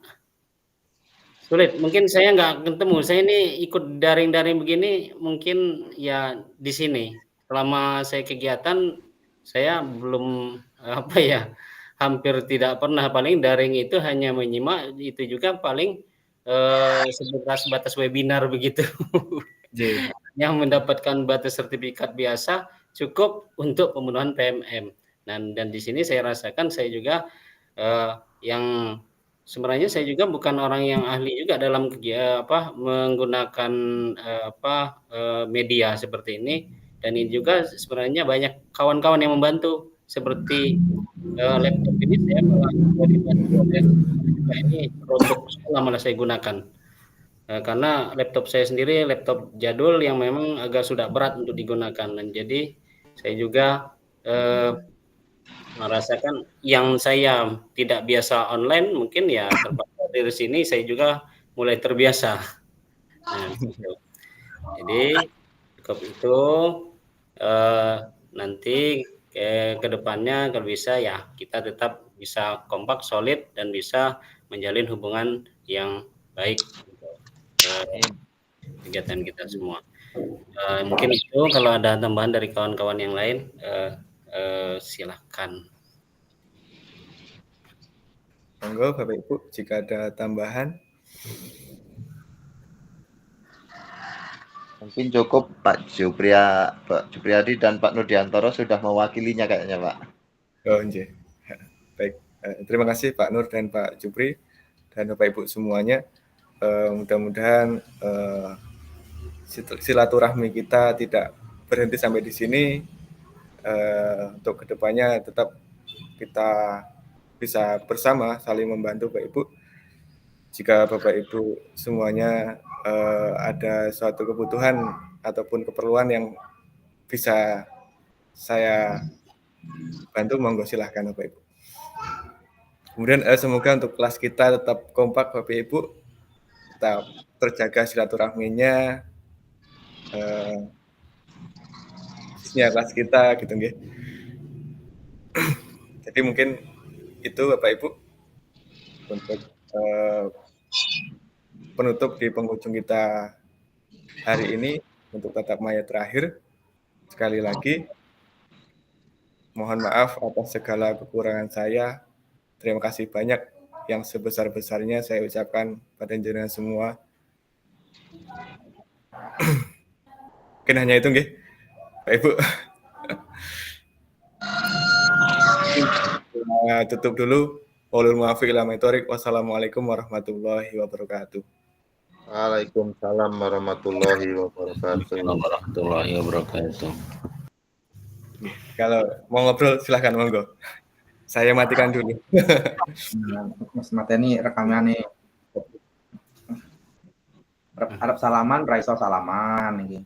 sulit. Mungkin saya nggak ketemu. Saya ini ikut daring-daring begini mungkin ya di sini. Selama saya kegiatan saya belum hampir tidak pernah, paling daring itu hanya menyimak, itu juga paling sebatas webinar begitu. Yang mendapatkan batas sertifikat biasa cukup untuk pemenuhan PMM. Dan di sini saya rasakan saya juga yang sebenarnya saya juga bukan orang yang ahli juga dalam menggunakan media seperti ini, dan ini juga sebenarnya banyak kawan-kawan yang membantu seperti laptop ini saya malah dibantu oleh ini untuk sekolah malah saya gunakan karena laptop saya sendiri laptop jadul yang memang agak sudah berat untuk digunakan, dan jadi saya juga merasakan yang saya tidak biasa online mungkin ya terpaksa dari sini saya juga mulai terbiasa. Nah, gitu. Jadi cukup itu nanti ke depannya kalau bisa ya kita tetap bisa kompak, solid, dan bisa menjalin hubungan yang baik untuk kegiatan kita semua. Mungkin itu, kalau ada tambahan dari kawan-kawan yang lain silakan. Monggo Bapak Ibu jika ada tambahan. Mungkin cukup Pak Jupriyadi dan Pak Nurdiantoro sudah mewakilinya kayaknya Pak. Oh, nggih. Baik, terima kasih Pak Nur dan Pak Jupri dan Bapak Ibu semuanya. Mudah-mudahan silaturahmi kita tidak berhenti sampai di sini. Untuk kedepannya tetap kita bisa bersama saling membantu Bapak Ibu. Jika Bapak Ibu semuanya ada suatu kebutuhan ataupun keperluan yang bisa saya bantu, monggo silahkan Bapak Ibu. Kemudian semoga untuk kelas kita tetap kompak Bapak Ibu, tetap terjaga silaturahminya, kelas kita gitu nggih. Jadi mungkin itu Bapak Ibu untuk penutup di penghujung kita hari ini untuk tatap maya terakhir. Sekali lagi Mohon maaf atas segala kekurangan saya. Terima kasih banyak yang sebesar-besarnya saya ucapkan pada jenengan semua. Mungkin hanya itu nggih, Pak Ibu. Tutup dulu. Walul muwaffiq ila aqwamit. Wassalamualaikum warahmatullahi wabarakatuh. Waalaikumsalam warahmatullahi wabarakatuh. Warahmatullahi wabarakatuh. Kalau mau ngobrol silahkan monggo. Saya matikan dulu. Mas Mateni rekamnya nih. Arab salaman, raiso salaman iki.